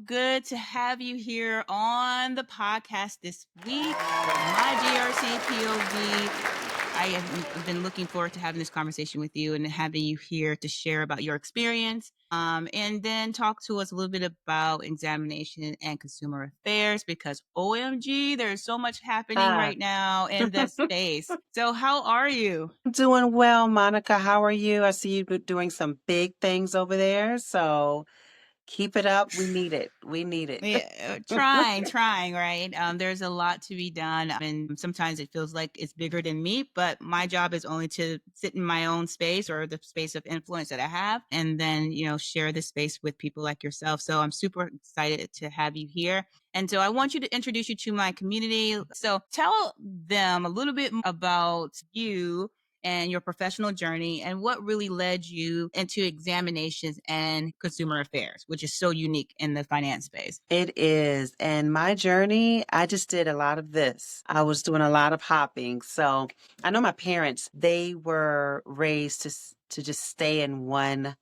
good to have you here on the podcast this week. My GRC POV. I have been looking forward to having this conversation with you and having you here to share about your experience, and then talk to us a little bit about examination and consumer affairs because OMG, there's so much happening Ah, right now in that space. So how are you? I'm doing well, Monica. How are you? I see you've been doing some big things over there. So keep it up. We need it. We need it. Yeah, trying, right? There's a lot to be done, and sometimes it feels like it's bigger than me. But my job is only to sit in my own space or the space of influence that I have, and then share this space with people like yourself. So I'm super excited to have you here. And so I want you to introduce you to my community. So tell them a little bit about you and your professional journey and what really led you into examinations and consumer affairs, which is so unique in the finance space. It is. And my journey, I just did a lot of this. I was doing a lot of hopping. So I know my parents, they were raised to just stay in one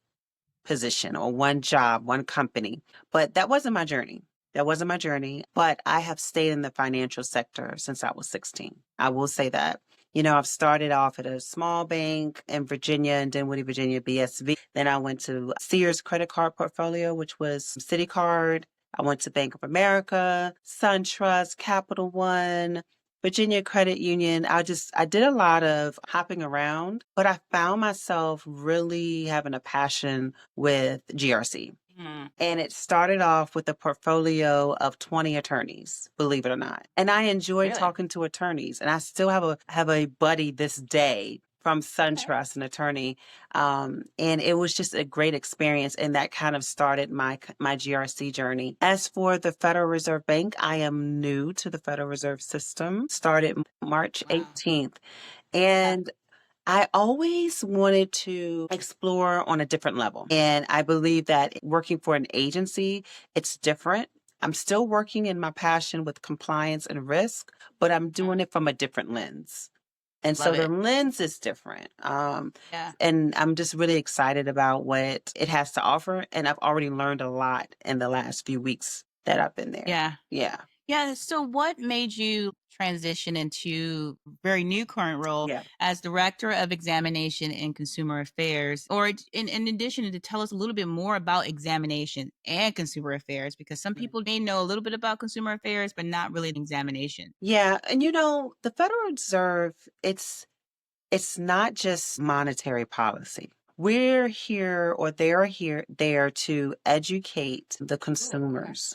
position or one job, one company. But that wasn't my journey. That wasn't my journey. But I have stayed in the financial sector since I was 16. I will say that. I've started off at a small bank in Virginia, in Dinwiddie, Virginia, BSV. Then I went to Sears credit card portfolio, which was Citi Card. I went to Bank of America, SunTrust, Capital One, Virginia Credit Union. I did a lot of hopping around, but I found myself really having a passion with GRC. Mm, And it started off with a portfolio of 20 attorneys, believe it or not. And I enjoy really? talking to attorneys. And I still have a buddy this day from Okay. SunTrust, an attorney. And it was just a great experience. And that kind of started my GRC journey. As for the Federal Reserve Bank, I am new to the Federal Reserve System, started March Wow. 18th. Yeah. And I always wanted to explore on a different level. And I believe that working for an agency, it's different. I'm still working in my passion with compliance and risk, but I'm doing it from a different lens. And Love so the it. lens is different. Yeah. And I'm just really excited about what it has to offer. And I've already learned a lot in the last few weeks that I've been there. Yeah. Yeah. Yeah. So what made you transition into very new current role Yeah. as Director of Examination and Consumer Affairs? Or in addition, to tell us a little bit more about examination and consumer affairs, because some people may know a little bit about consumer affairs, but not really examination. Yeah. And the Federal Reserve, it's not just monetary policy. We're here or they're here there to educate the Oh, okay. consumers,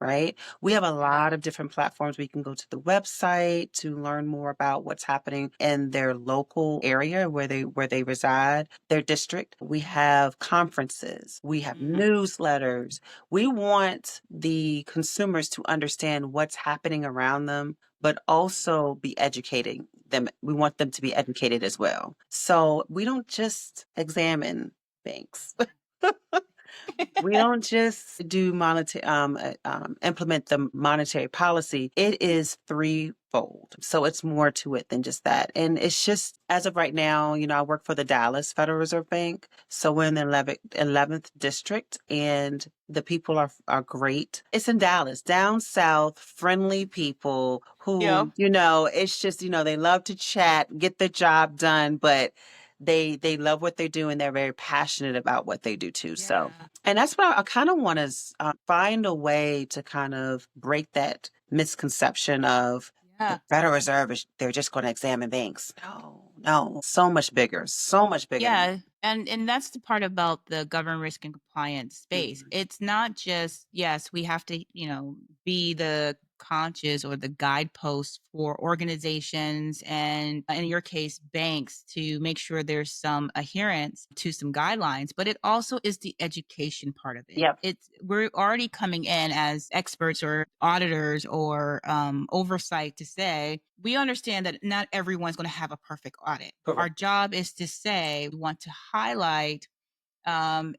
right? We have a Yeah. lot of different platforms. We can go to the website to learn more about what's happening in their local area where they reside, their district. We have conferences, we have Mhm. newsletters. We want the consumers to understand what's happening around them, but also be educating them. We want them to be educated as well. So we don't just examine banks. We don't just do monetary, implement the monetary policy. It is threefold. So it's more to it than just that. And it's just, as of right now, I work for the Dallas Federal Reserve Bank. So we're in the 11th district and the people are great. It's in Dallas, down south, friendly people Yeah. who, it's just, they love to chat, get the job done, but they love what they do and they're very passionate about what they do too. So, Yeah. and that's what I kind of want to find a way to kind of break that misconception of the Yeah. Federal Reserve is they're just going to examine banks. No, no, so much bigger, so much bigger. Yeah, and that's the part about the government risk and compliance space. Mhm. It's not just, yes, we have to, be the conscious or the guidepost for organizations and in your case banks to make sure there's some adherence to some guidelines, but it also is the education part of it. Yep. We're already coming in as experts or auditors or oversight to say we understand that not everyone's going to have a perfect audit. Our Correct. job is to say we want to highlight um,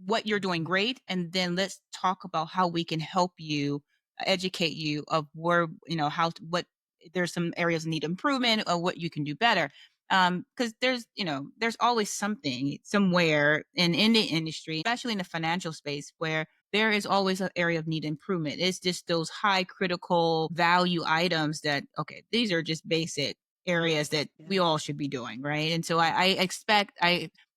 what you're doing great, and then let's talk about how we can help you, educate you of where what there's some areas that need improvement or what you can do better. Because there's always something somewhere in the industry, especially in the financial space, where there is always an area of need improvement. It's just those high critical value items that, okay, these are just basic areas that Yeah. we all should be doing, right? And so I expect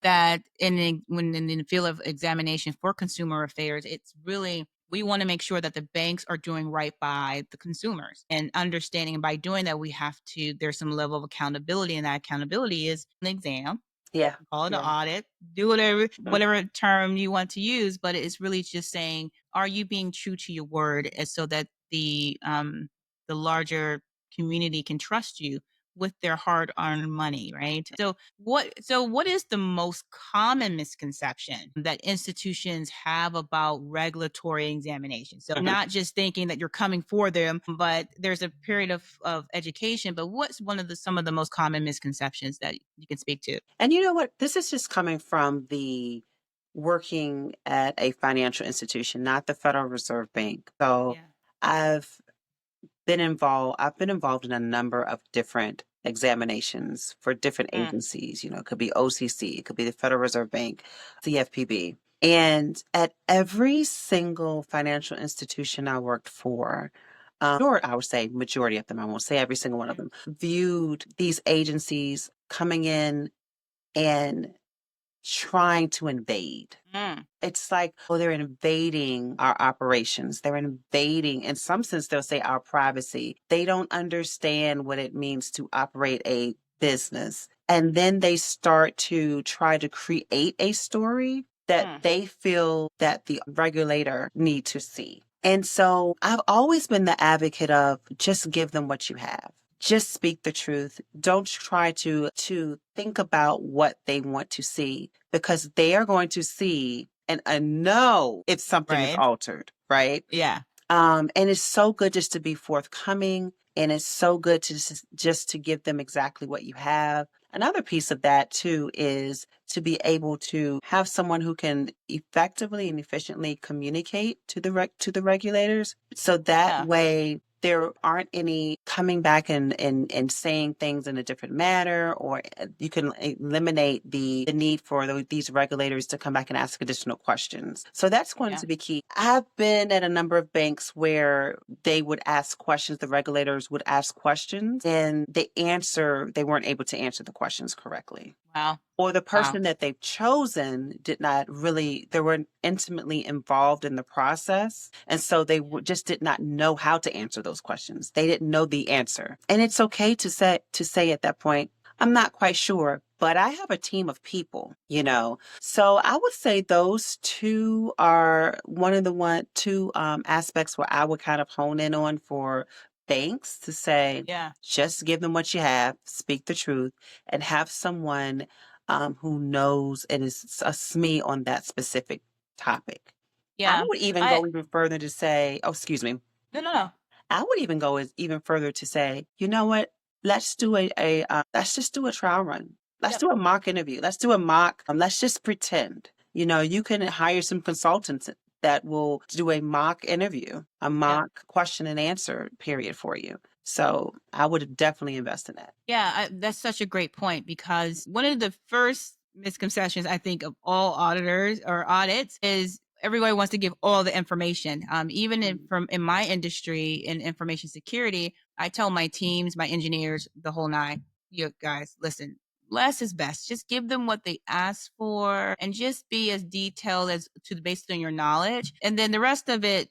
that when in the field of examination for consumer affairs, it's really we want to make sure that the banks are doing right by the consumers and understanding. And by doing that, we have to there's some level of accountability, and that accountability is an exam, Yeah. call it an Yeah. audit, do whatever term you want to use, but it's really just saying, are you being true to your word, as so that the larger community can trust you with their hard-earned money, right? So what is the most common misconception that institutions have about regulatory examination? So Mhm. not just thinking that you're coming for them, but there's a period of education. But what's one of the some of the most common misconceptions that you can speak to? And you know what? This is just coming from the working at a financial institution, not the Federal Reserve Bank. So Yeah. I've I've been involved in a number of different examinations for different Mm, agencies. You know, it could be OCC, it could be the Federal Reserve Bank, CFPB. And at every single financial institution I worked for, or I would say majority of them, I won't say every single one of mm, them, viewed these agencies coming in and trying to invade. mm, It's like, oh, they're invading our operations. They're invading, in some sense, they'll say our privacy. They don't understand what it means to operate a business. And then they start to try to create a story that mm. they feel that the regulator need to see. And so I've always been the advocate of just give them what you have. Just speak the truth. Don't try to think about what they want to see, because they are going to see and know if something is Right. altered, right? Yeah. And it's so good just to be forthcoming, and it's so good to just to give them exactly what you have. Another piece of that too is to be able to have someone who can effectively and efficiently communicate to to the regulators, so that Yeah. way there aren't any coming back and saying things in a different manner, or you can eliminate the need for these regulators to come back and ask additional questions. So that's going Yeah. to be key. I've been at a number of banks where they would ask questions, the regulators would ask questions, and they weren't able to answer the questions correctly, Wow. or the Wow. person that they've chosen did not really they weren't intimately involved in the process, and so Yeah. just did not know how to answer those questions. They didn't know the answer, and it's okay to say at that point, I'm not quite sure, but I have a team of people, you know. So I would say those two are one of the two aspects where I would kind of hone in on for banks, to say Yeah. just give them what you have, speak the truth, and have someone who knows and is a SME on that specific topic. I Yeah. would even I go even further to say, oh, excuse me. No, no, no. I would even go even further to say, you know what? Let's just do a trial run. Let's Yep. do a mock interview. Let's do a mock. Let's just pretend. You know, you can hire some consultants that will do a mock interview, a Yep. mock question and answer period for you. So I would definitely invest in that. Yeah, that's such a great point, because one of the first misconceptions I think of all auditors or audits is everybody wants to give all the information. Even Mm. in my industry in information security, I tell my teams, my engineers, the whole nine, you guys, listen, less is best. Just give them what they ask for, and just be as detailed as to based on your knowledge, and then the rest of it,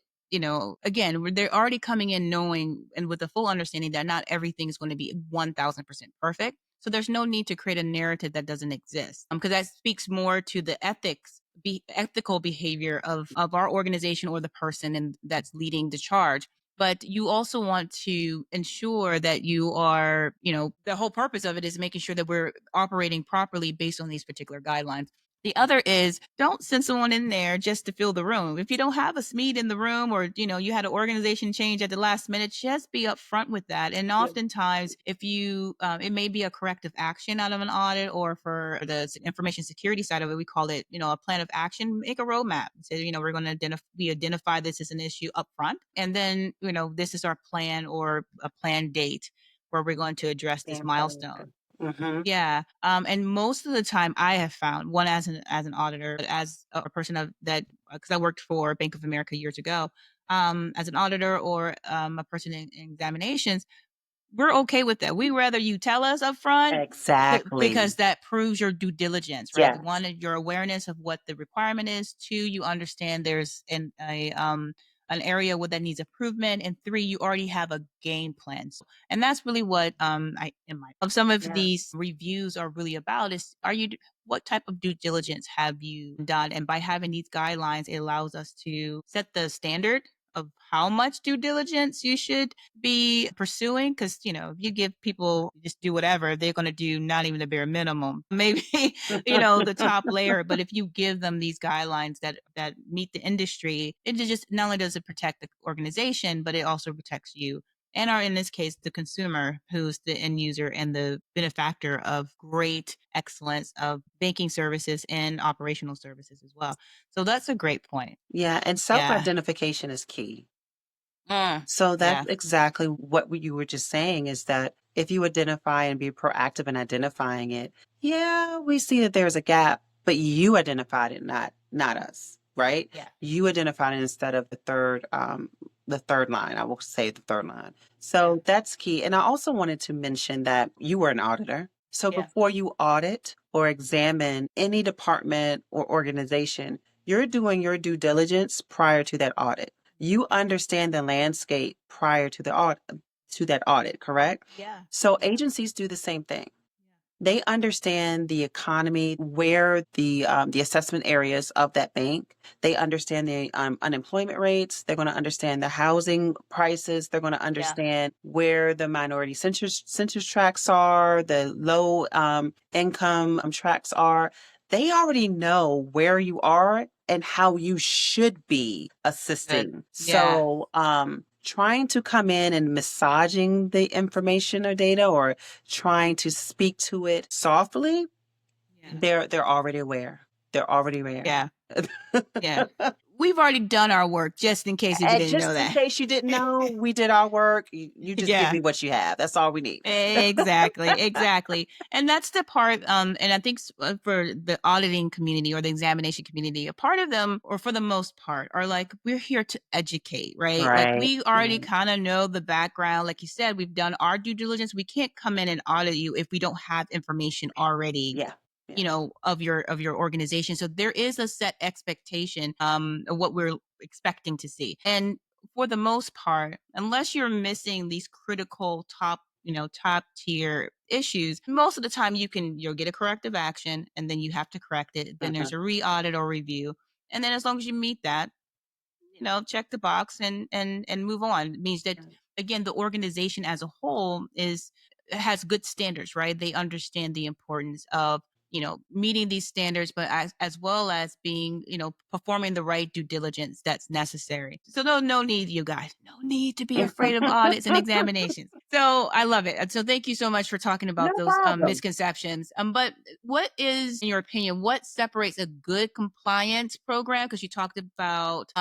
again, they're already coming in knowing and with a full understanding that not everything is going to be 1000% perfect. So there's no need to create a narrative that doesn't exist. Because that speaks more to the ethical behavior of our organization or the person and that's leading the charge. But you also want to ensure that you are, the whole purpose of it is making sure that we're operating properly based on these particular guidelines. The other is, don't send someone in there just to fill the room. If you don't have a SMED in the room, or you had an organization change at the last minute, just be upfront with that. And Yeah. oftentimes, if you, it may be a corrective action out of an audit, or for the information security side of it, we call it, a plan of action. Make a roadmap. Say, we're going to identify this as an issue upfront, and then this is our plan or a planned date where we're going to address this Stand for milestone. Mm-hmm. Yeah. And most of the time I have found one as an auditor, as a person of that, because I worked for Bank of America years ago, as an auditor or a person in examinations, we're okay with that. We rather you tell us upfront because Exactly. that proves your due diligence, right? The Yes. one, your awareness of what the requirement is. Two, you understand there's an area where that needs improvement, and three, you already have a game plan. And that's really what I in my of some of Yeah. these reviews are really about is what type of due diligence have you done? And by having these guidelines, it allows us to set the standard of how much due diligence you should be pursuing, because if you give people just do whatever, they're going to do not even the bare minimum, maybe the top layer. But if you give them these guidelines that meet the industry, it just not only does it protect the organization, but it also protects you and in this case the consumer, who's the end user and the benefactor of great excellence of banking services and operational services as well. So that's a great point. Yeah, and Yeah. self-identification is key. Mm. So that's Yeah. exactly what you were just saying is that if you identify and be proactive in identifying it, yeah, we see that there's a gap, but you identified it, not us, right? Yeah. You identified it instead of the third line. I will say the third line. Yeah. So that's key. And I also wanted to mention that you were an auditor. So Yeah. before you audit or examine any department or organization, you're doing your due diligence prior to that audit. You understand the landscape prior to the audit, to that audit, correct? Yeah. So Yeah. agencies do the same thing. They understand the economy, where the assessment areas of that bank. They understand the unemployment rates. They're going to understand the housing prices. They're going to Yeah. understand where the minority census tracts are, the low income tracts are. They already know where you are and how you should be Good. assisting. Yeah. So, trying to come in and massaging the information or data or trying to speak to it softly, Yeah. they're already aware. They're already aware. Yeah. Yeah. We've already done our work, just in case if you And didn't know just in that. case you didn't know, we did our work. You just give Yeah. me what you have. That's all we need. Exactly, exactly. And that's the part, and I think for the auditing community or the examination community, a part of them, or for the most part, are like, we're here to educate, right? Like Right. we already kind of know the background. Like you said, we've done our due diligence. We can't come in and audit you if we don't have information already, Yeah. Yeah. of your organization. So there is a set expectation of what we're expecting to see. And for the most part, unless you're missing these critical top tier issues, most of the time you'll get a corrective action, and then you have to correct it. Then Uh-huh. there's a re-audit or review. And then as long as you meet that, check the box and move on. It means that, again, the organization as a whole has good standards, right? They understand the importance of meeting these standards, but as well as being performing the right due diligence that's necessary. So no need, you guys, no need to be afraid of audits and examinations. So I love it. And so thank you so much for talking No about those problem. misconceptions. But what is, in your opinion, what separates a good compliance program? Because you talked about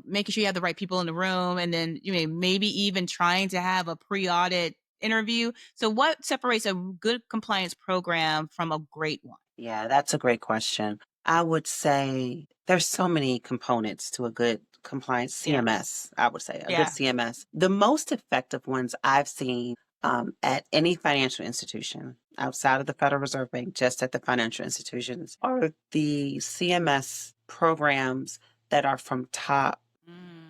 making sure you have the right people in the room, and then maybe even trying to have a pre-audit interview. So what separates a good compliance program from a great one? Yeah, that's a great question. I would say there's so many components to a good compliance Yeah. CMS, I would say, a good Yeah. CMS. The most effective ones I've seen at any financial institution outside of the Federal Reserve Bank, just at the financial institutions, are the CMS programs that are from top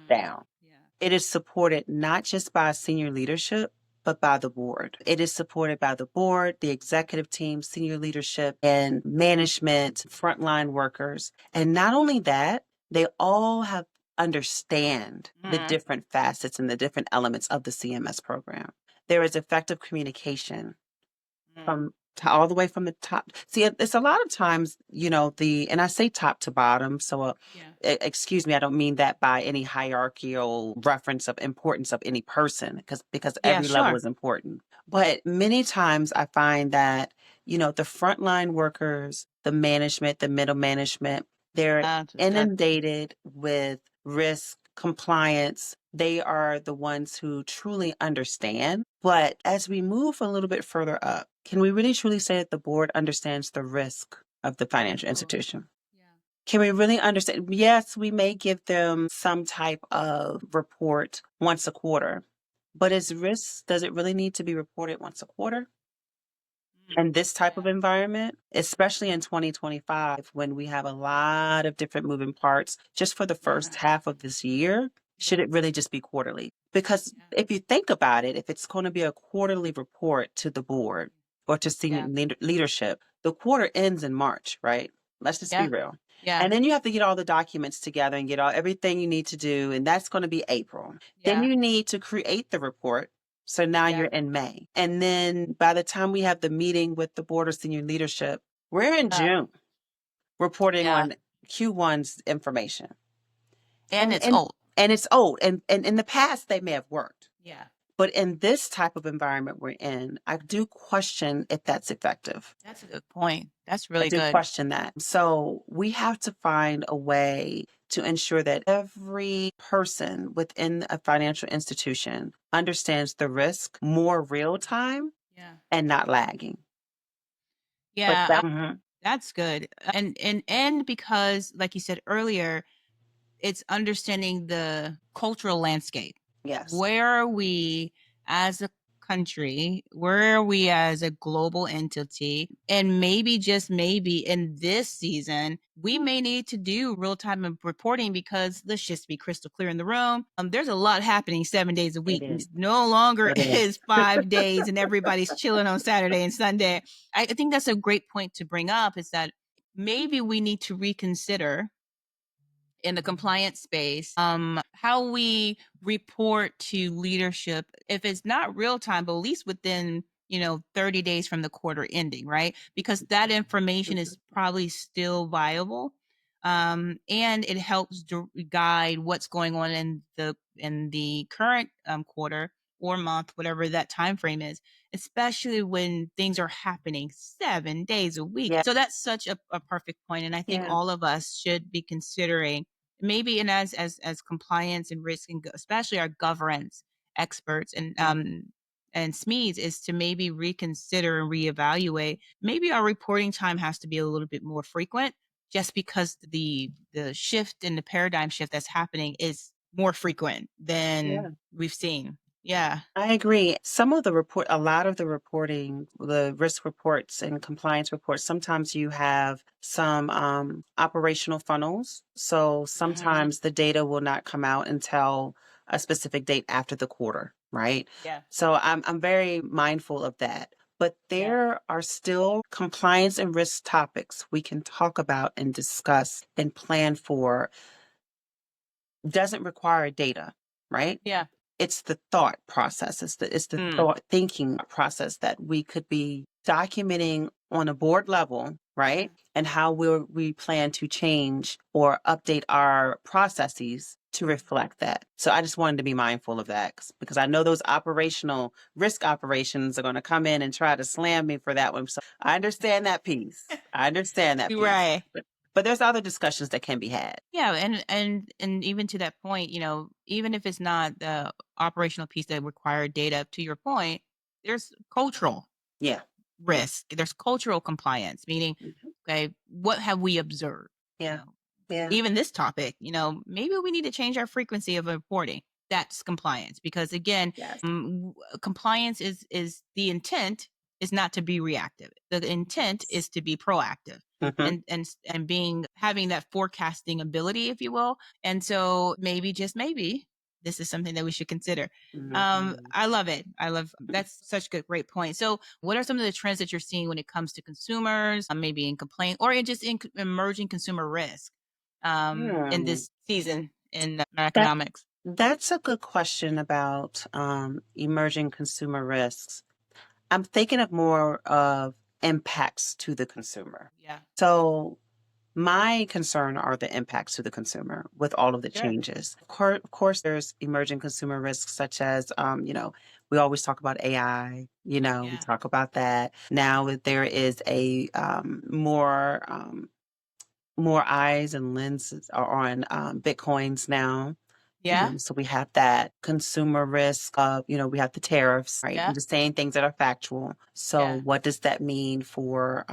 down. Yeah. It is supported not just by senior leadership, but by the board. It is supported by the board, the executive team, senior leadership, and management, frontline workers. And not only that, they all have understand the Mhm. different facets and the different elements of the CMS program. There is effective communication Mm. from all the way from the top. See, it's a lot of times, and I say top to bottom. So, Yeah. excuse me, I don't mean that by any hierarchical reference of importance of any person, because Yeah, every level sure. is important. But many times I find that, the frontline workers, the management, the middle management, they're That's inundated with risk compliance, they are the ones who truly understand. But as we move a little bit further up, can we really truly say that the board understands the risk of the financial Oh, institution? yeah. Can we really understand? Yes, we may give them some type of report once a quarter, but is risk, does it really need to be reported once a quarter? In this type of Yeah. environment, especially in 2025, when we have a lot of different moving parts, just for the first half of this year, should it Yes. really just be quarterly? Because Yeah. if you think about it, if it's going to be a quarterly report to the board or to senior Yeah. leadership, the quarter ends in March, right? Let's just be Yeah. real. Yeah. And then you have to get all the documents together and get all everything you need to do, and that's going to be April. Then Yeah. you need to create the report, so now you're Yeah. in May. And then by the time we have the meeting with the board of senior leadership, we're in Yeah. June reporting Yeah. on Q1's information. And And it's and old. and it's old. And in the past they may have worked. Yeah. But in this type of environment we're in, I do question if that's effective. That's a good point. That's I really do good. question that. So we have to find a way to ensure that every person within a financial institution understands the risk more real time Yeah. and not lagging. But Yeah. that mhm. That's good. And because like you said earlier, it's understanding the cultural landscape. Yes. Where are we as a country? Where are we as a global entity? And maybe, just maybe, in this season, we may need to do real time reporting because let's just be crystal clear in the room. There's a lot happening 7 days a It week. is. No longer It is. is 5 days and everybody's chilling on Saturday and Sunday. I think that's a great point to bring up is that maybe we need to reconsider in the compliance space, how we report to leadership if it's not real time, but at least within 30 days from the quarter ending, right? Because that information Mhm. is probably still viable, and it helps guide what's going on in the current quarter or month, whatever that time frame is, especially when things are happening 7 days a week. Yeah. So that's such a perfect point, and I think Yeah. all of us should be considering maybe, and as compliance and risk and especially our governance experts and SMEs, is to maybe reconsider and reevaluate. Maybe our reporting time has to be a little bit more frequent, just because the shift in the paradigm shift that's happening is more frequent Yeah. than we've seen. Yeah. I agree. Some of the report, a lot of the reporting, the risk reports and compliance reports, sometimes you have some operational funnels. So Hmm. sometimes the data will not come out until a specific date after the quarter, right? Yeah. So I'm very mindful of that. But Yeah. there are still compliance and risk topics we can talk about and discuss and plan for. Doesn't require data, right? Yeah. It's the thought process. It's the Mm. thought thinking process that we could be documenting on a board level, Yeah. right? And how we plan to change or update our processes to reflect that. So I just wanted to be mindful of that because I know those operational risk operations are going to come in and try to slam me for that one. So I understand that piece. I understand that piece. Right. But there's other discussions that can be had. Yeah, and even to that point, even if it's not the operational piece that required data, to your point, there's cultural Yeah. Yeah. risk. There's cultural compliance, meaning, Mhm. okay, what have we observed? You Yeah. know, Yeah. even this topic, maybe we need to change our frequency of reporting. That's compliance, because again, Yes. compliance is the intent is not to be reactive. The intent is to be proactive, Mhm. and being having that forecasting ability, if you will. And so maybe, just maybe, this is something that we should consider. Mhm. I love it. I love That's such a great point. So, what are some of the trends that you're seeing when it comes to consumers, maybe in complaint or in just in emerging consumer risk, in Hmm. this season in That economics? that's a good question about emerging consumer risks. I'm thinking of more of impacts to the consumer. Yeah. So my concern are the impacts to the consumer with all of the Sure. changes. Of course, there's emerging consumer risks such as, we always talk about AI. We Yeah. talk about that. Now there is a more eyes and lenses are on Bitcoins now. Yeah. So we have that consumer risk of, we have the tariffs, right? I'm Yeah. just saying things that are factual. So Yeah. what does that mean for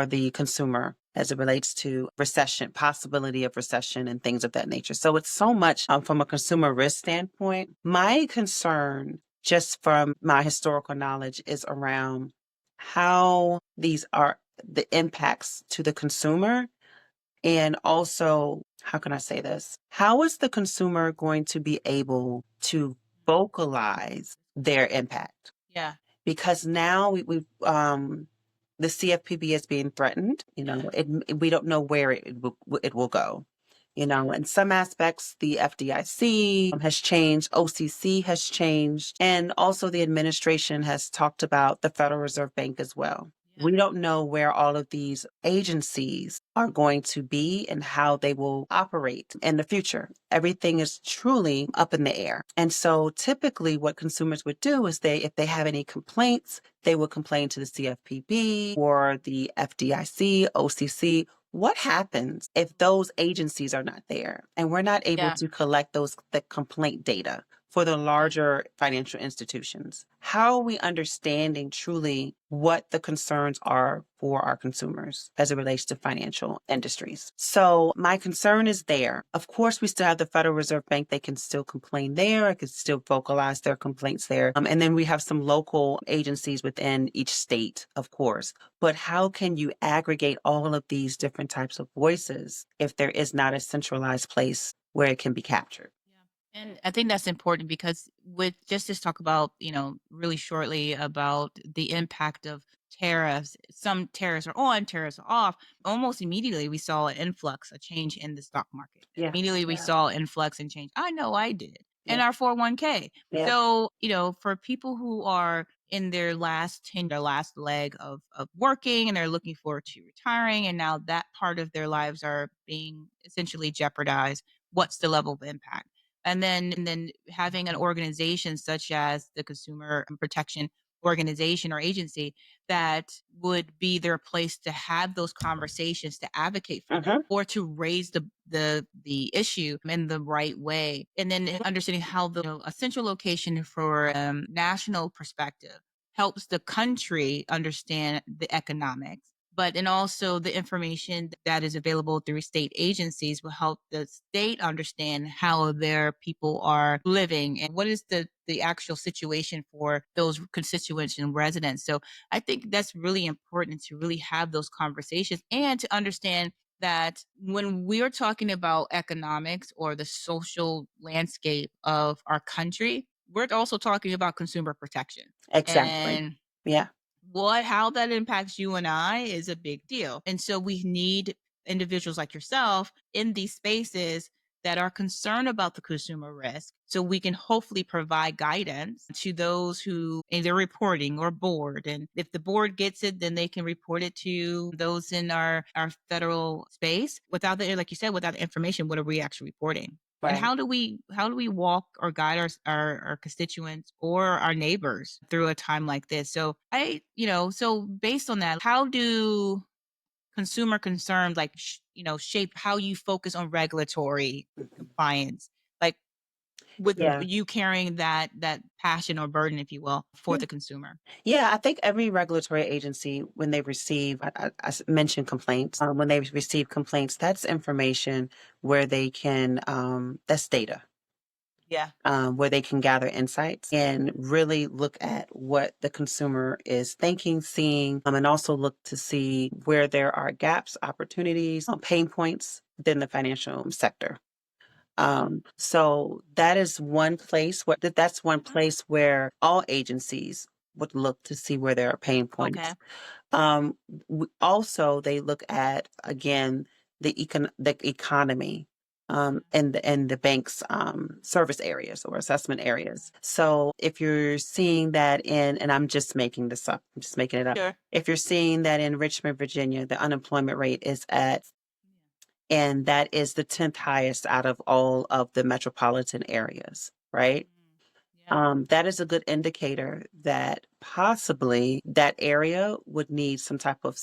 the consumer as it relates to recession, possibility of recession and things of that nature? So it's so much from a consumer risk standpoint. My concern, just from my historical knowledge, is around how these are the impacts to the consumer. And also, how can I say this? How is the consumer going to be able to vocalize their impact? Yeah. Because now the CFPB is being threatened. Yeah. We don't know where it will go. Yeah. In some aspects, the FDIC has changed, OCC has changed, and also the administration has talked about the Federal Reserve Bank as well. Yeah. We don't know where all of these agencies are going to be and how they will operate in the future. Everything is truly up in the air. And so typically what consumers would do is if they have any complaints, they would complain to the CFPB or the FDIC, OCC. What happens if those agencies are not there and we're not able Yeah. to collect the complaint data for the Yeah. larger financial institutions? How are we understanding truly what the concerns are for our consumers as it relates to financial industries? So my concern is there. Of course, we still have the Federal Reserve Bank. They can still complain there. I can still vocalize their complaints there. And then we have some local agencies within each state, of course. But how can you aggregate all of these different types of voices if there is not a centralized place where it can be captured? Yeah. And I think that's important because with just to talk about, really shortly about the impact of tariffs, some tariffs are on, tariffs are off. Almost immediately, we saw an influx, a change in the stock market. Yeah. Immediately, we saw influx and change. I know I did. And Yeah. our 401k. Yeah. So, for people who are in their last leg of working and they're looking forward to retiring, and now that part of their lives are being essentially jeopardized, what's the level of impact? And then having an organization such as the Consumer Protection Organization or agency that would be their place to have those conversations, to advocate for them, Mm-hmm. or to raise the issue in the right way. And then understanding how a central location for national perspective helps the country understand the economics, but and also the information that is available through state agencies will help the state understand how their people are living and what is the actual situation for those constituents and residents. So I think that's really important to really have those conversations and to understand that when we are talking about economics or the social landscape of our country, we're also talking about consumer protection. Exactly. And Yeah. how that impacts you and I is a big deal. And so we need individuals like yourself in these spaces that are concerned about the consumer risk so we can hopefully provide guidance to those who either reporting or board. And if the board gets it, then they can report it to those in our federal space. Without the, like you said, without the information, what are we actually reporting? And Right. how do we walk or guide our constituents or our neighbors through a time like this? So so based on that, how do consumer concerns like shape how you focus on regulatory Mhm. compliance, like with Yeah. you carrying that passion or burden, if you will, for Yeah. the consumer? Yeah, I think every regulatory agency, when they receive, mentioned complaints, when they receive complaints, that's information where they can, that's data, Yeah. where they can gather insights and really look at what the consumer is thinking, seeing, and also look to see where there are gaps, opportunities, pain points within the financial sector. Yeah. So that is one place that's one Mhm. place where all agencies would look to see where there are pain Okay. points. Um, Also, they look at again the economy. And the bank's service areas or assessment areas. So if you're seeing that and I'm just making this up, I'm just making it up. Sure. If you're seeing that in Richmond, Virginia, the unemployment rate is and that is the 10th highest out of all of the metropolitan areas, right? Mm. Yeah. That is a good indicator that possibly that area would need some type of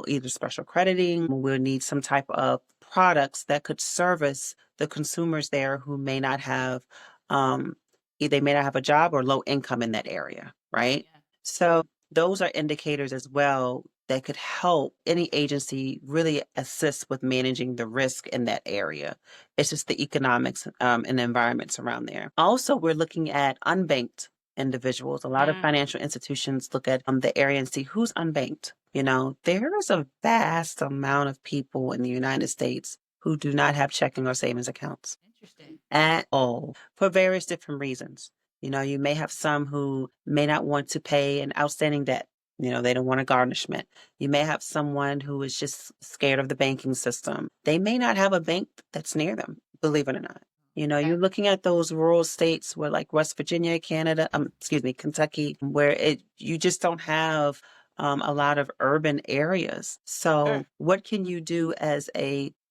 either special crediting, will need some type of products that could service the consumers there who may not have, um, they may not have a job or low income in that area, right? Yeah. So those are indicators as well that could help any agency really assist with managing the risk in that area. It's just the economics and the environments around there. Also, we're looking at unbanked individuals. A lot of Mm, financial institutions look at the area and see who's unbanked. You know, there is a vast amount of people in the United States who do not have checking or savings accounts interesting. at all for various different reasons. You know, you may have some who may not want to pay an outstanding debt. You know, they don't want a garnishment. You may have someone who is just scared of the banking system. They may not have a bank that's near them, believe it or not. You know, Okay. you're looking at those rural states where like West Virginia, Canada, excuse me, Kentucky, where you just don't have a lot of urban areas. Sure. So what can you do as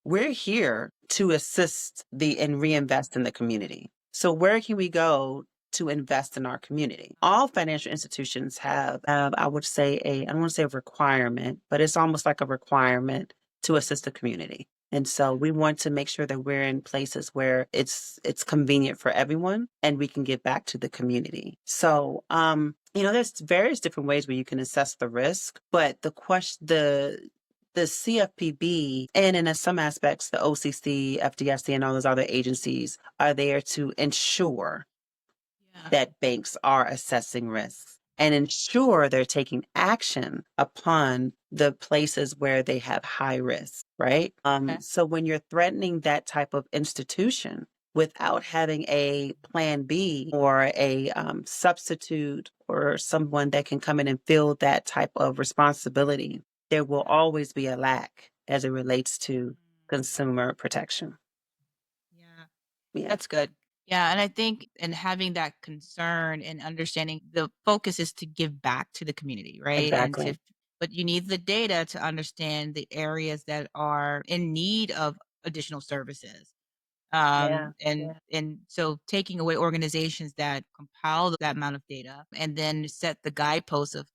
we're here to assist and reinvest in the community. So where can we go to invest in our community? All financial institutions have I would say I don't want to say a requirement, but it's almost like a requirement to assist the community. And so Yeah. we want to make sure that we're in places where it's convenient for everyone and we can give back to the community. So you know, there's various different ways where you can assess the risk, but the CFPB and in some aspects, the OCC, FDIC, and all those other agencies are there to ensure Yeah. that banks are assessing risks and ensure they're taking action upon the places where they have high risk, right? Okay. So when you're threatening that type of institution without having a plan B or a substitute or someone that can come in and fill that type of responsibility, there will Yeah. always be a lack as it relates to consumer protection. Yeah. Yeah, That's good. Yeah, and I think and having that concern and understanding the focus is to give back to the community, right? And to exactly. but you need the data to understand the areas that are in need of additional services. Yeah, And so taking away organizations that compile that amount of data and then set the guideposts of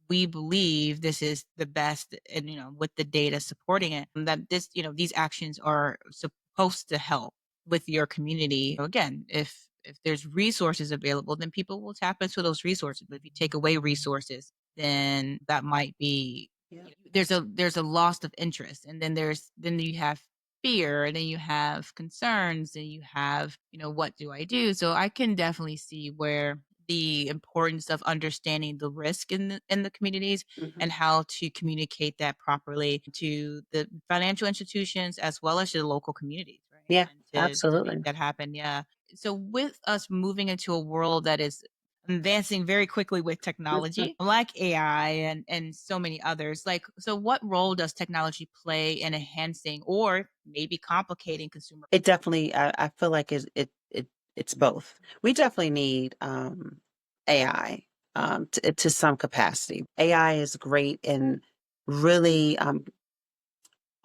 we believe this is the best and with the data supporting it that this these actions are supposed to help with your community. So again, if there's resources available, then people will tap into those resources. But if you take away resources, then that might be yeah. there's a loss of interest, and then you have fear, and then you have concerns, and you have, what do I do? So I can definitely see where the importance of understanding the risk in the communities Mhm. and how to communicate that properly to the financial institutions as well as to the local communities, right? Yeah, And to make absolutely. that happen. Yeah. So with us moving into a world that is advancing very quickly with Mhm. technology, like AI and so many others. Like, so what role does technology play in enhancing or maybe complicating consumer? It definitely, I feel like it's both. We definitely need AI to some capacity. AI is great in really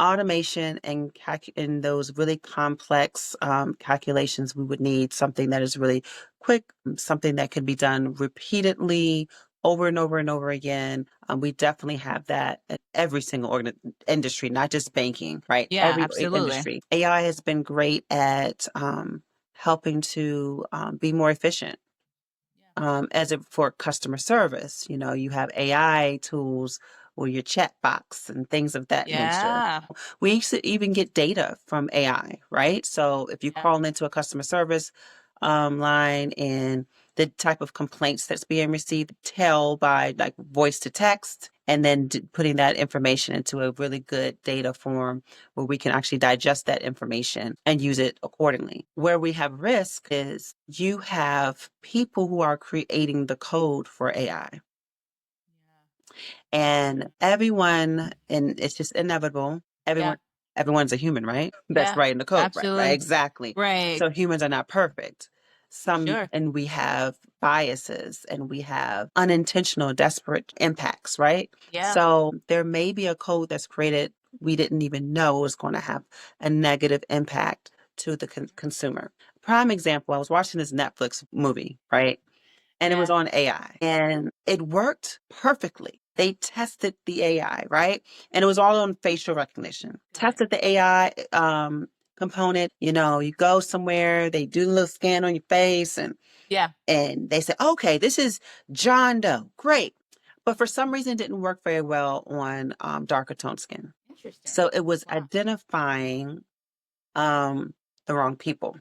automation and in those really complex calculations. We would need something that is really quick, something that can be done repeatedly over and over and over again. We definitely have that in every single industry, not just banking, right? Yeah, Every absolutely. industry. AI has been great at helping to be more efficient Yeah. for customer service. You know, you have AI tools or your chat box and things of that nature. Yeah. We used to even get data from AI, right? So if you Yeah. call into a customer service line and the type of complaints that's being received, tell by like voice to text, and then putting that information into a really good data form where we can actually digest that information and use it accordingly. Where we have risk is you have people who are creating the code for AI. And everyone, and it's just inevitable. Yeah. Everyone's a human, right? That's Yeah. writing the code, right? Right, Absolutely. exactly. Right. So humans are not perfect. Sure. And we have biases and we have unintentional, desperate impacts, right? Yeah. So there may be a code that's created we didn't even know was going to have a negative impact to the consumer. Prime example, I was watching this Netflix movie, right? And it was Yeah. on AI and it worked perfectly. They tested the AI, right? And it was all on facial recognition. Right. Tested the AI. component. You go somewhere, they do a little scan on your face, Yeah. and they say, okay, this is John Doe. Great. But for some reason, it didn't work very well on darker tone skin. Interesting. So it was Wow. identifying the wrong people.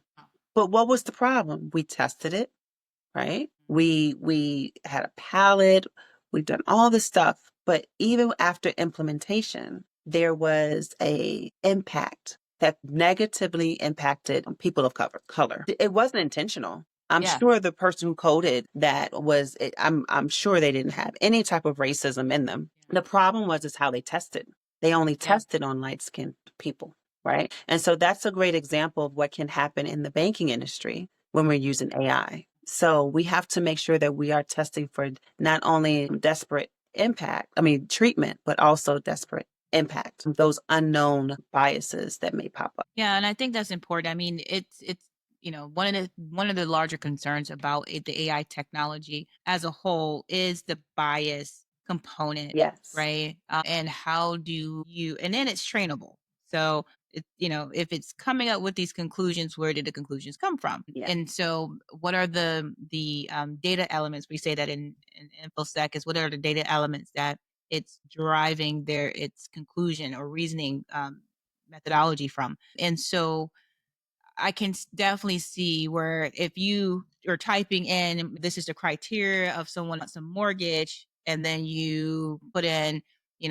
But what was the problem? We tested it, right? We had a palette, we've done all this stuff, but even after implementation, there was a impact that negatively impacted people of color. It wasn't intentional. I'm Yeah. sure the person who coded that I'm sure they didn't have any type of racism in them. The problem was is how they tested. They only Yeah. tested on light skinned people, right? And so that's a great example of what can happen in the banking industry when we're using AI. So we have to make sure that we are testing for not only treatment, but also desperate impact, those unknown biases that may pop up. Yeah, and I think that's important. I mean, it's one of the larger concerns about the AI technology as a whole is the bias component, Yes. right? And how do you and then it's trainable. So if it's coming up with these conclusions, where did the conclusions come from? Yeah. And so, what are the data elements? We say that in InfoSec is what are the data elements that it's deriving its conclusion or reasoning methodology from. And so I can definitely see where if you are typing in, this is the criteria of someone wants a mortgage, and then you put in,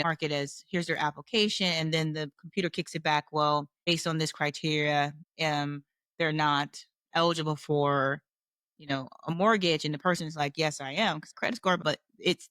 mark it as here's their application, and then the computer kicks it back. Well, based on this criteria, they're not eligible for a mortgage, and the person is like, yes, I am, because credit score, but it's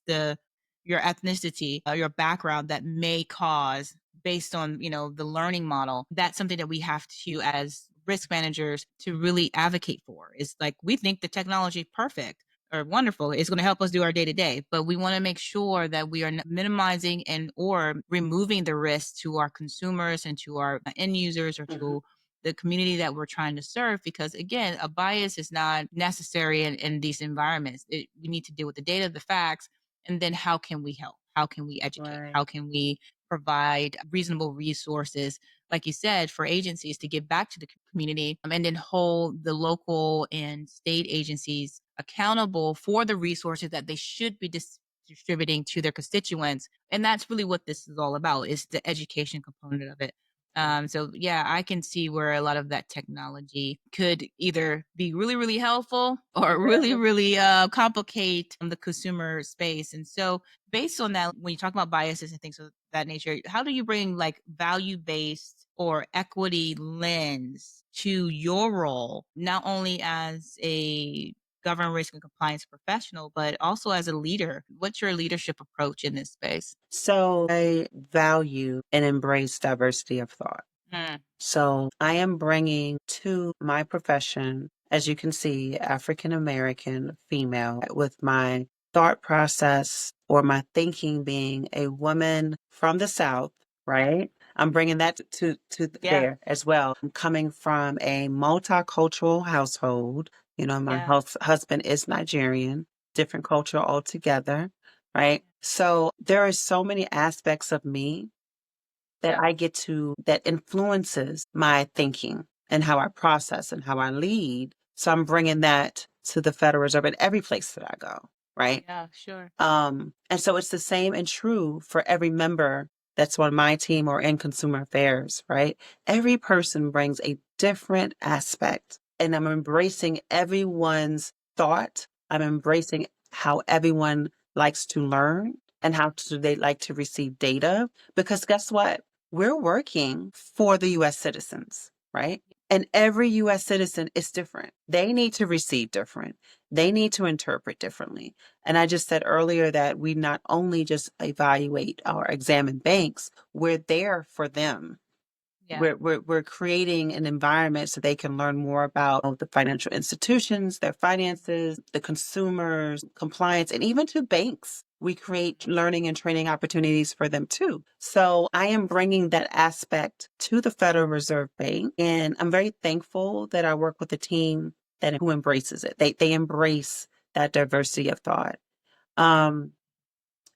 your ethnicity, your background that may cause based on, the learning model. That's something that we have to, as risk managers, to really advocate for. It's like, we think the technology is perfect or wonderful. It's going to help us do our day to day, but we want to make sure that we are minimizing and or removing the risk to our consumers and to our end users or to the community that we're trying to serve, because again, a bias is not necessary in these environments. We need to deal with the data, the facts, and then how can we help? How can we educate? Right. How can we provide reasonable resources, like you said, for agencies to give back to the community, and then hold the local and state agencies accountable for the resources that they should be distributing to their constituents. And that's really what this is all about, is the education component of it. So yeah, I can see where a lot of that technology could either be really, really helpful or really, really complicate the consumer space. And so based on that, when you talk about biases and things of that nature, how do you bring like value-based or equity lens to your role, not only as a government risk and compliance professional, but also as a leader? What's your leadership approach in this space? So I value and embrace diversity of thought. Mm, So I am bringing to my profession, as you can see, African American female, with my thought process or my thinking being a woman from the South, right? I'm bringing that to yeah, there as well. I'm coming from a multicultural household. My yeah, husband is Nigerian, different culture altogether, right? So there are so many aspects of me that yeah, I get to that influences my thinking and how I process and how I lead. So I'm bringing that to the Federal Reserve at every place that I go, right? yeah, sure. And so it's the same and true for every member that's on my team or in consumer affairs, right? Every person brings a different aspect, and I'm embracing everyone's thought. I'm embracing how everyone likes to learn and how they like to receive data. Because guess what? We're working for the US citizens, right? And every US citizen is different. They need to receive different. They need to interpret differently. And I just said earlier that we not only just evaluate or examine banks, we're there for them. Yeah. We're creating an environment so they can learn more about the financial institutions, their finances, the consumers, compliance, and even to banks. We create learning and training opportunities for them too. So I am bringing that aspect to the Federal Reserve Bank, and I'm very thankful that I work with a team who embraces it. They embrace that diversity of thought. Um,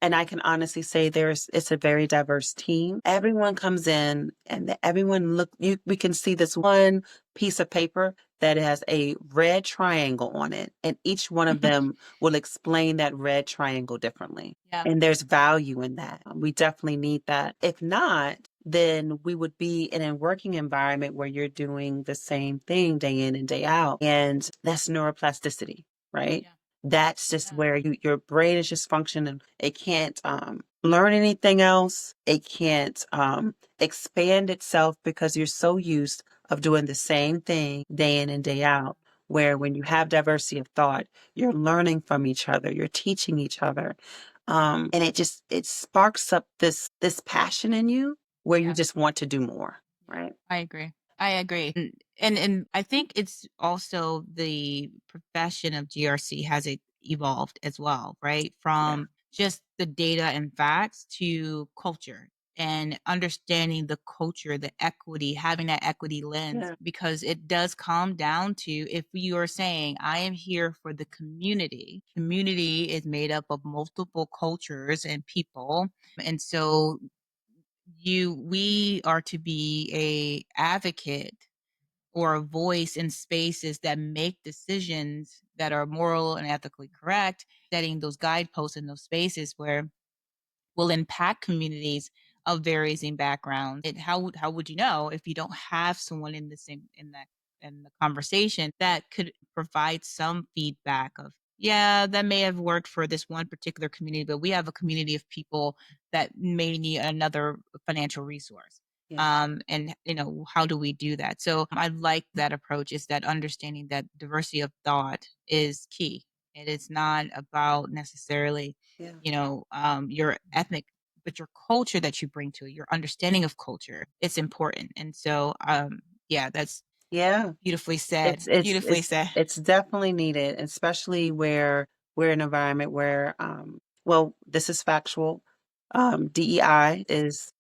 And I can honestly say it's a very diverse team. Everyone comes in and everyone we can see this one piece of paper that has a red triangle on it, and each one of them will explain that red triangle differently. Yeah. And there's value in that. We definitely need that. If not, then we would be in a working environment where you're doing the same thing day in and day out. And that's neuroplasticity, right? Yeah. That's just Yeah. where your brain is just functioning. It can't learn anything else. It can't expand itself because you're so used of doing the same thing day in and day out. Where when you have diversity of thought, you're learning from each other, you're teaching each other. And it sparks up this passion in you where you Yeah. just want to do more, Yeah, right? I agree. I agree. And I think it's also the profession of GRC has evolved as well, right? Yeah. From just the data and facts to culture and understanding the culture, the equity, having that equity lens, Yeah. because it does come down to if you are saying, I am here for the community is made up of multiple cultures and people. And so we are to be a advocate or a voice in spaces that make decisions that are moral and ethically correct, setting those guideposts in those spaces where will impact communities of varying backgrounds. How would you know if you don't have someone in the same in the conversation that could provide some feedback of, yeah, that may have worked for this one particular community, but we have a community of people that may need another financial resource. Yeah. And how do we do that? So I like that approach, is that understanding that diversity of thought is key. It is not about necessarily Yeah. your ethnic, but your culture that you bring to it, your understanding of culture. It's important. And so, yeah, that's Yeah. beautifully said. It's it's Beautifully it's said. it's definitely needed, especially where we're in an environment where well, this is factual. DEI is,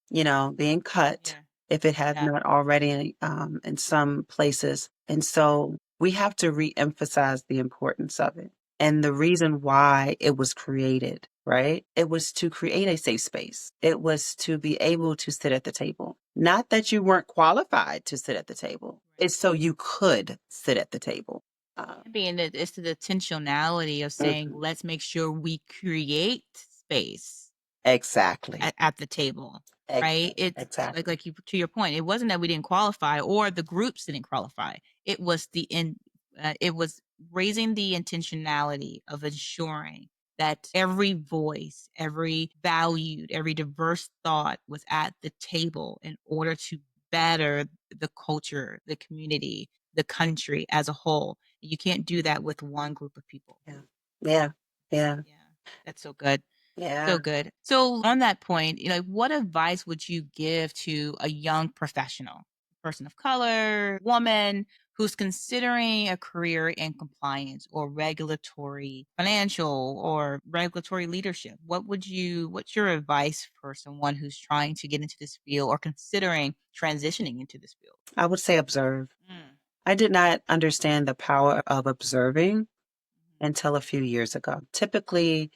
being cut Yeah. if it has Yeah. not already in some places. And so we have to re-emphasize the importance of it and the reason why it was created, right? It was to create a safe space. It was to be able to sit at the table. Not that you weren't qualified to sit at the table. Right. It's so you could sit at the table. Yeah, being that it's the intentionality of saying, Mhm. let's make sure we create space Exactly. at the table, right? It's Exactly. like you, to your point, it wasn't that we didn't qualify or the groups didn't qualify. It was it was raising the intentionality of ensuring that every voice, every valued, every diverse thought was at the table in order to better the culture, the community, the country as a whole. You can't do that with one group of people. Yeah. Yeah. Yeah. Yeah, that's so good. So Yeah. good. So on that point, what advice would you give to a young professional, person of color, woman who's considering a career in compliance or regulatory, financial or regulatory leadership? What's your advice for someone who's trying to get into this field or considering transitioning into this field? I would say observe. Mm, I did not understand the power of observing mhm. until a few years ago. Typically,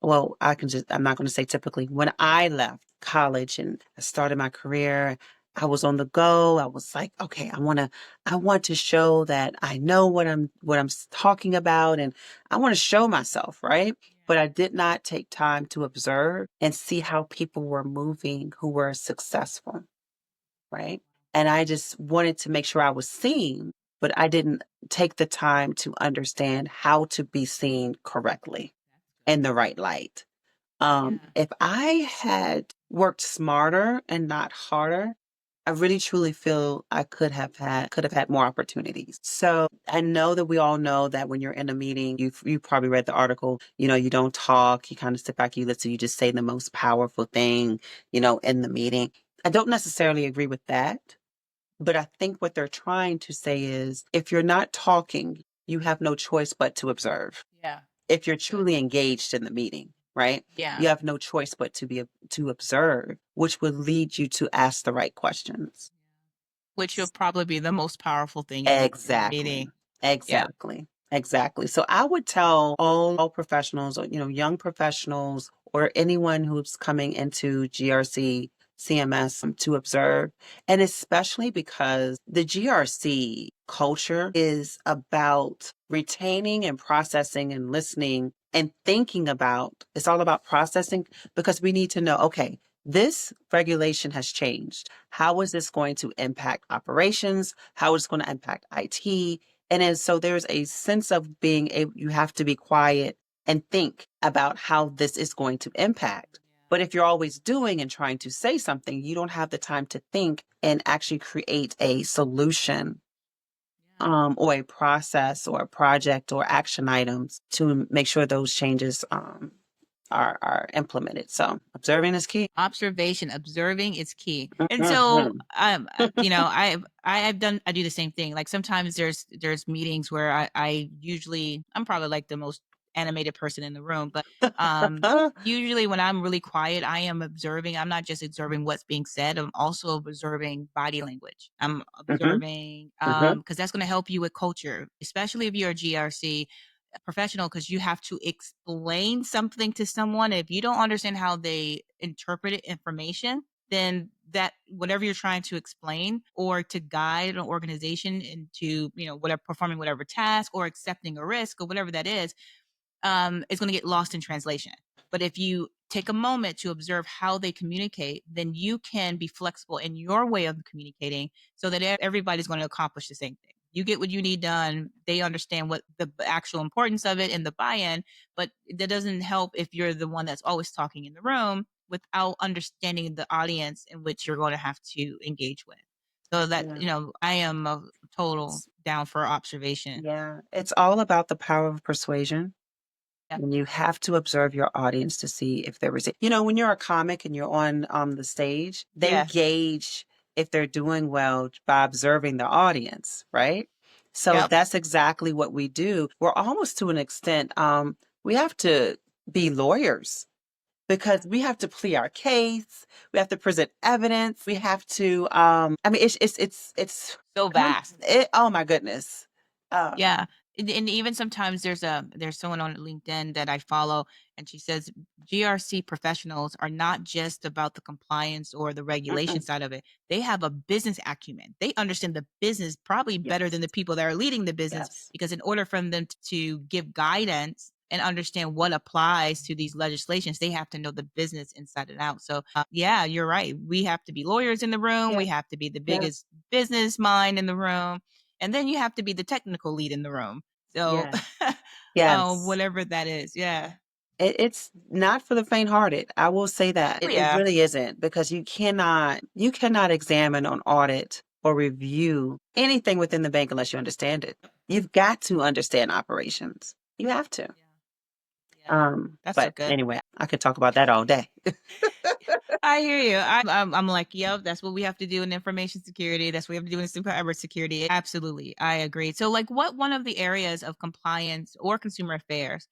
well, I'm not going to say typically. When I left college and I started my career, I was on the go. I was like, okay, I want to show that I know what I'm talking about and I want to show myself, right? But I did not take time to observe and see how people were moving who were successful, right? And I just wanted to make sure I was seen, but I didn't take the time to understand how to be seen correctly That's good. in the right light. Yeah. If I had worked smarter and not harder, I really truly feel I could have had more opportunities. So I know that we all know that when you're in a meeting, you probably read the article, you don't talk, you kind of sit back, you listen, you just say the most powerful thing, in the meeting. I don't necessarily agree with that. But I think what they're trying to say is if you're not talking, you have no choice but to observe. Yeah. If you're That's good. truly engaged in the meeting, right? Yeah. You have no choice but to observe, which would lead you to ask the right questions. Which will probably be the most powerful thing in the Exactly. meeting. Yeah. Exactly. Exactly. So I would tell all professionals, young professionals or anyone who's coming into GRC CMS to observe. And especially because the GRC culture is about retaining and processing and listening and thinking about, it's all about processing because we need to know, okay, this regulation has changed. How is this going to impact operations? How is it going to impact IT? And then so there's a sense of being able, you have to be quiet and think about how this is going to impact. But if you're always doing and trying to say something, you don't have the time to think and actually create a solution or a process or a project or action items to make sure those changes are implemented. So observing is key. Observing is key. And so, Mhm. I do the same thing. Like sometimes there's meetings where I'm probably like the most animated person in the room, but usually when I'm really quiet, I am observing. I'm not just observing what's being said. I'm also observing body language. I'm Mhm. observing Mhm. because that's going to help you with culture, especially if you're a GRC professional, because you have to explain something to someone. If you don't understand how they interpret information, then that whatever you're trying to explain or to guide an organization into, whatever, performing whatever task or accepting a risk or whatever that is going to get lost in translation. But if you take a moment to observe how they communicate, then you can be flexible in your way of communicating so that everybody's going to accomplish the same thing. You get what you need done. They understand what the actual importance of it and the buy in, but that doesn't help if you're the one that's always talking in the room without understanding the audience in which you're going to have to engage with. So that, Yeah. I am a total down for observation. Yeah. It's all about the power of persuasion. Yeah. And you have to observe your audience to see if there was, when you're a comic and you're on the stage, they Yeah. gauge if they're doing well by observing the audience, right? So Yep. that's exactly what we do. We're almost to an extent, we have to be lawyers because we have to plead our case. We have to present evidence. We have to, I mean, it's, So vast. oh my goodness. Um, Yeah. And even sometimes there's someone on LinkedIn that I follow, and she says GRC professionals are not just about the compliance or the regulation mm-mm. side of it. They have a business acumen. They understand the business probably better Yes. than the people that are leading the business, Yes. because in order for them to give guidance and understand what applies to these legislations, they have to know the business inside and out. So, yeah, you're right. We have to be lawyers in the room. Yeah. We have to be the Yeah. biggest business mind in the room, and then you have to be the technical lead in the room. So, Yeah. Yes. whatever that is. Yeah. It's not for the faint-hearted. I will say that. Oh, It yeah. really isn't because you cannot examine or audit or review anything within the bank unless you understand it. You've got to understand operations. You have to. Yeah. Yeah. That's so But good. anyway, I could talk about that all day. I hear you. I'm like, yep, that's what we have to do in information security. That's what we have to do in cyber security. Absolutely. I agree. So, like, what one of the areas of compliance or consumer affairs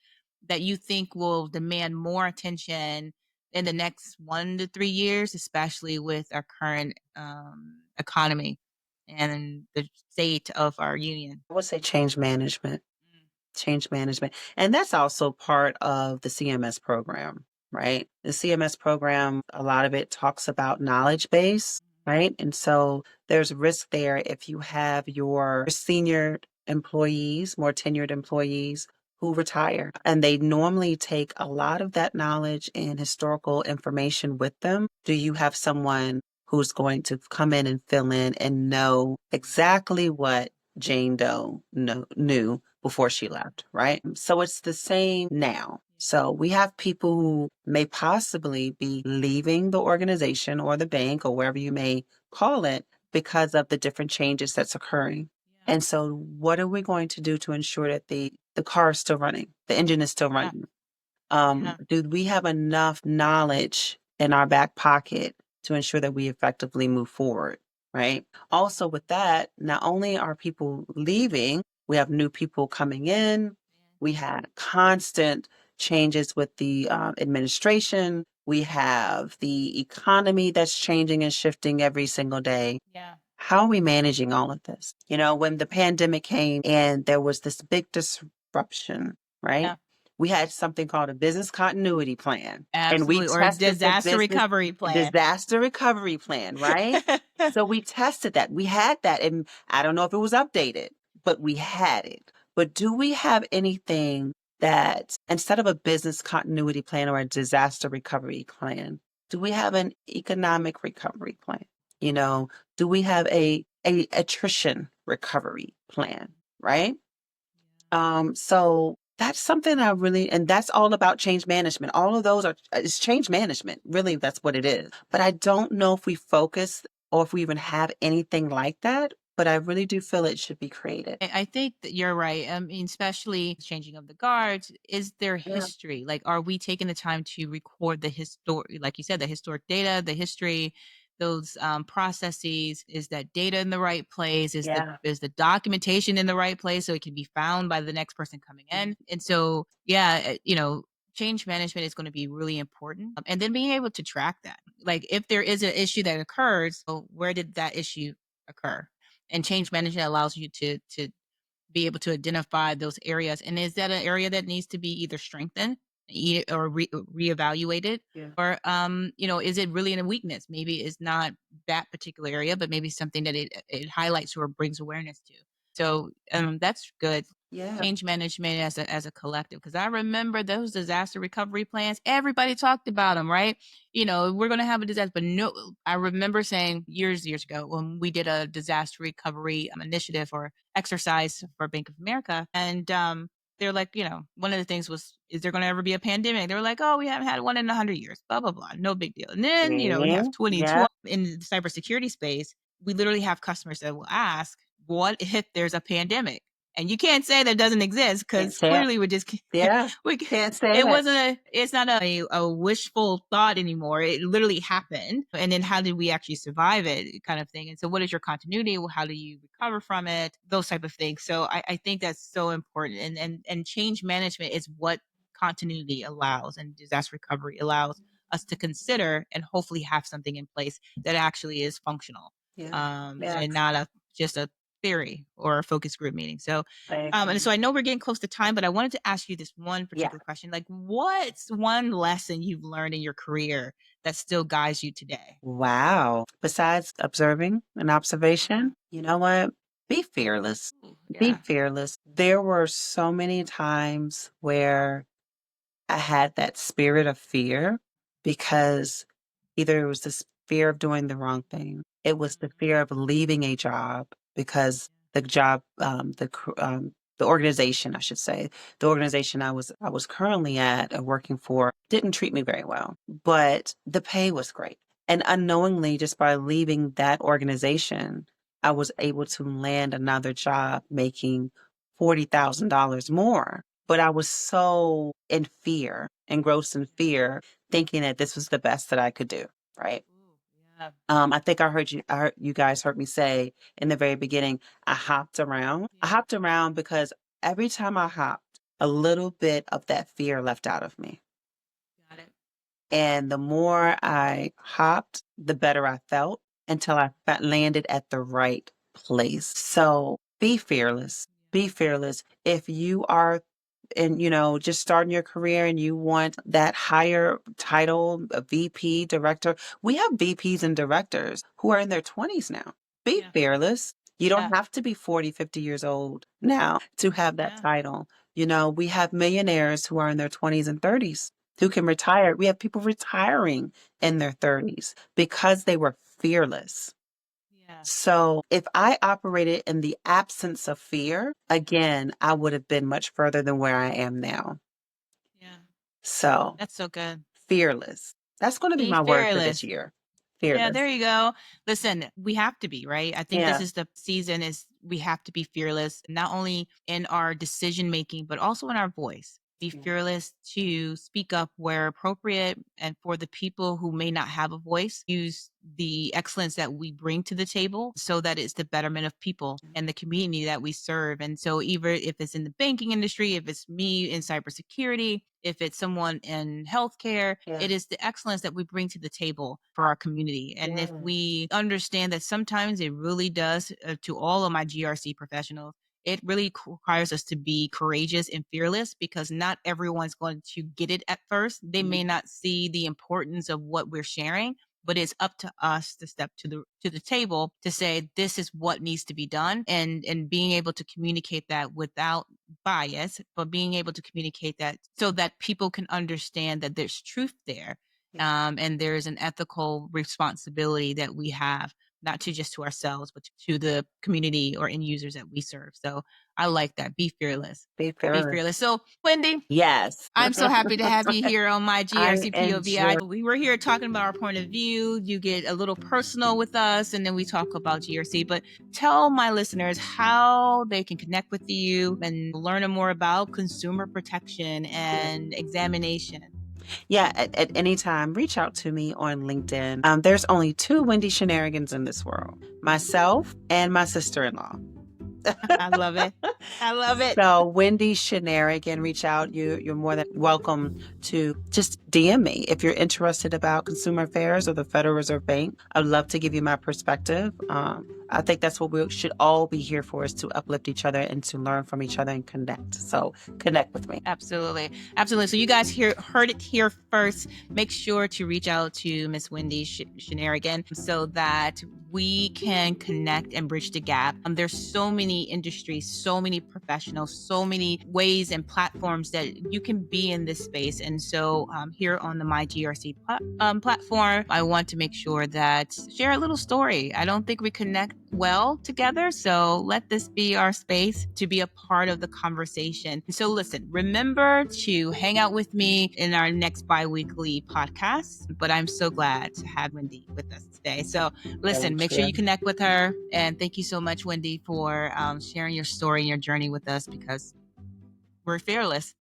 that you think will demand more attention in the next 1 to 3 years, especially with our current economy and the state of our union? I would say change management. Change management. And that's also part of the CMS program, right? The CMS program, a lot of it talks about knowledge base, right? And so there's risk there if you have your senior employees, more tenured employees who retire. And they normally take a lot of that knowledge and historical information with them. Do you have someone who's going to come in and fill in and know exactly what Jane Doe knew before she left, right? So it's the same now. So we have people who may possibly be leaving the organization or the bank or wherever you may call it because of the different changes that's occurring. Yeah. And so what are we going to do to ensure that the car is still running, the engine is still Yeah. running? Yeah. Do we have enough knowledge in our back pocket to ensure that we effectively move forward? Right. Also, with that, not only are people leaving, we have new people coming in. We had constant changes with the administration. We have the economy that's changing and shifting every single day. Yeah. How are we managing all of this? When the pandemic came and there was this big disruption, right? Yeah. We had something called a business continuity plan, and we Absolutely. Or a tested the disaster business recovery plan. disaster recovery plan, right? So we tested that. We had that, and I don't know if it was updated, but we had it. But do we have anything that instead of a business continuity plan or a disaster recovery plan, do we have an economic recovery plan? You know, do we have a attrition recovery plan, right? So that's something I really, and that's all about change management. All of those are, it's change management. Really, that's what it is. But I don't know if we focus or if we even have anything like that, but I really do feel it should be created. I think that you're right. I mean, especially changing of the guards. Is there Yeah. history? Like, are we taking the time to record the historic, like you said, the historic data, the history, those processes? Is that data in the right place? Yeah. Is the documentation in the right place so it can be found by the next person coming Mm. in? And so, yeah, change management is going to be really important. And then being able to track that, like if there is an issue that occurs, well, where did that issue occur? And change management allows you to be able to identify those areas. And is that an area that needs to be either strengthened or reevaluated? Yeah. Or, is it really in a weakness? Maybe it's not that particular area, but maybe something that it highlights or brings awareness to. So that's good. Yeah. Change management as a collective, because I remember those disaster recovery plans. Everybody talked about them, right? We're going to have a disaster, but no, I remember saying years ago when we did a disaster recovery initiative or exercise for Bank of America, and they're like, one of the things was, is there going to ever be a pandemic? They were like, oh, we haven't had one in 100 years, blah blah blah, no big deal. And then we See? have 2020 Yeah. in the cybersecurity space. We literally have customers that will ask, what if there's a pandemic? And you can't say that doesn't exist Can't because say it. clearly we just Yeah. we Can't say it that. wasn't it's not a wishful thought anymore. It literally happened. And then how did we actually survive it, kind of thing. And so what is your continuity? Well, how do you recover from it? Those type of things. So I think that's so important. And change management is what continuity allows and disaster recovery allows us to consider and hopefully have something in place that actually is functional. Yeah. Yeah. And not just a theory or a focus group meeting. So I and agree. so I know we're getting close to time, but I wanted to ask you this one Yeah. particular question. Like, what's one lesson you've learned in your career that still guides you today? Wow. Besides observing and observation, you know what? Be fearless. Ooh, Be yeah. fearless. There were so many times where I had that spirit of fear because either it was this fear of doing the wrong thing, it was the Mhm. fear of leaving a job because the job, the organization, I should say, the organization I was currently at and working for didn't treat me very well, but the pay was great. And unknowingly, just by leaving that organization, I was able to land another job making $40,000 more. But I was so in fear, engrossed in fear, thinking that this was the best that I could do, right? Ooh, yeah. I think I heard you guys heard me say in the very beginning, I hopped around. I Yeah. hopped around because every time I hopped, a little bit of that fear left out of me. Got it. And the more I hopped, the better I felt until I landed at the right place. So be fearless. Be fearless. If you are and just starting your career and you want that higher title, a VP, director, we have VPs and directors who are in their 20s now. Be Yeah. fearless. You Yeah. don't have to be 40, 50 years old now to have that Yeah. title. We have millionaires who are in their 20s and 30s who can retire. We have people retiring in their 30s because they were fearless. Yeah. So if I operated in the absence of fear, again, I would have been much further than where I am now. Yeah. So That's so good. fearless. That's going to be Be my word for this fearless. year. Yeah, Fearless. there you go. Listen, we have to be, right? I think this Yeah. is the season is we have to be fearless, not only in our decision making, but also in our voice. Be Yeah. fearless to speak up where appropriate. And for the people who may not have a voice, use the excellence that we bring to the table so that it's the betterment of people and the community that we serve. And so, either if it's in the banking industry, if it's me in cybersecurity, if it's someone in healthcare, Yeah. it is the excellence that we bring to the table for our community. And if Yeah. we understand that sometimes it really does, to all of my GRC professionals, it really requires us to be courageous and fearless, because not everyone's going to get it at first. They may not see the importance of what we're sharing, but it's up to us to step to the table to say this is what needs to be done, and being able to communicate that without bias, but being able to communicate that so that people can understand that there's truth there, and there's an ethical responsibility that we have, not to just to ourselves, but to the community or end users that we serve. So I like that. Be fearless. Be Be fearless. fearless. So, Wendy, Yes. I'm so happy to have you here on my I GRC POV. enjoy. We were here talking about our point of view. You get a little personal with us, and then we talk about GRC. But tell my listeners how they can connect with you and learn more about consumer protection and examination. Yeah, at any time, reach out to me on LinkedIn. There's only two Wendy Shonerigans in this world, myself and my sister-in-law. I love it. I love it. So Wendy Shoniregun, reach out. You're more than welcome to just DM me if you're interested about consumer affairs or the Federal Reserve Bank. I'd love to give you my perspective. I think that's what we should all be here for, is to uplift each other and to learn from each other and connect. So connect with me. Absolutely. Absolutely. So you guys heard it here first. Make sure to reach out to Miss Wendy Shoniregun so that we can connect and bridge the gap. There's so many industries, so many professionals, so many ways and platforms that you can be in this space. And so here on the MyGRC platform, I want to make sure that share a little story. I don't think we connect well together. So let this be our space to be a part of the conversation. So listen, remember to hang out with me in our next bi-weekly podcast. But I'm so glad to have Wendy with us today. So listen, make sure you connect with her. And thank you so much, Wendy, for sharing your story and your journey with us, because we're fearless.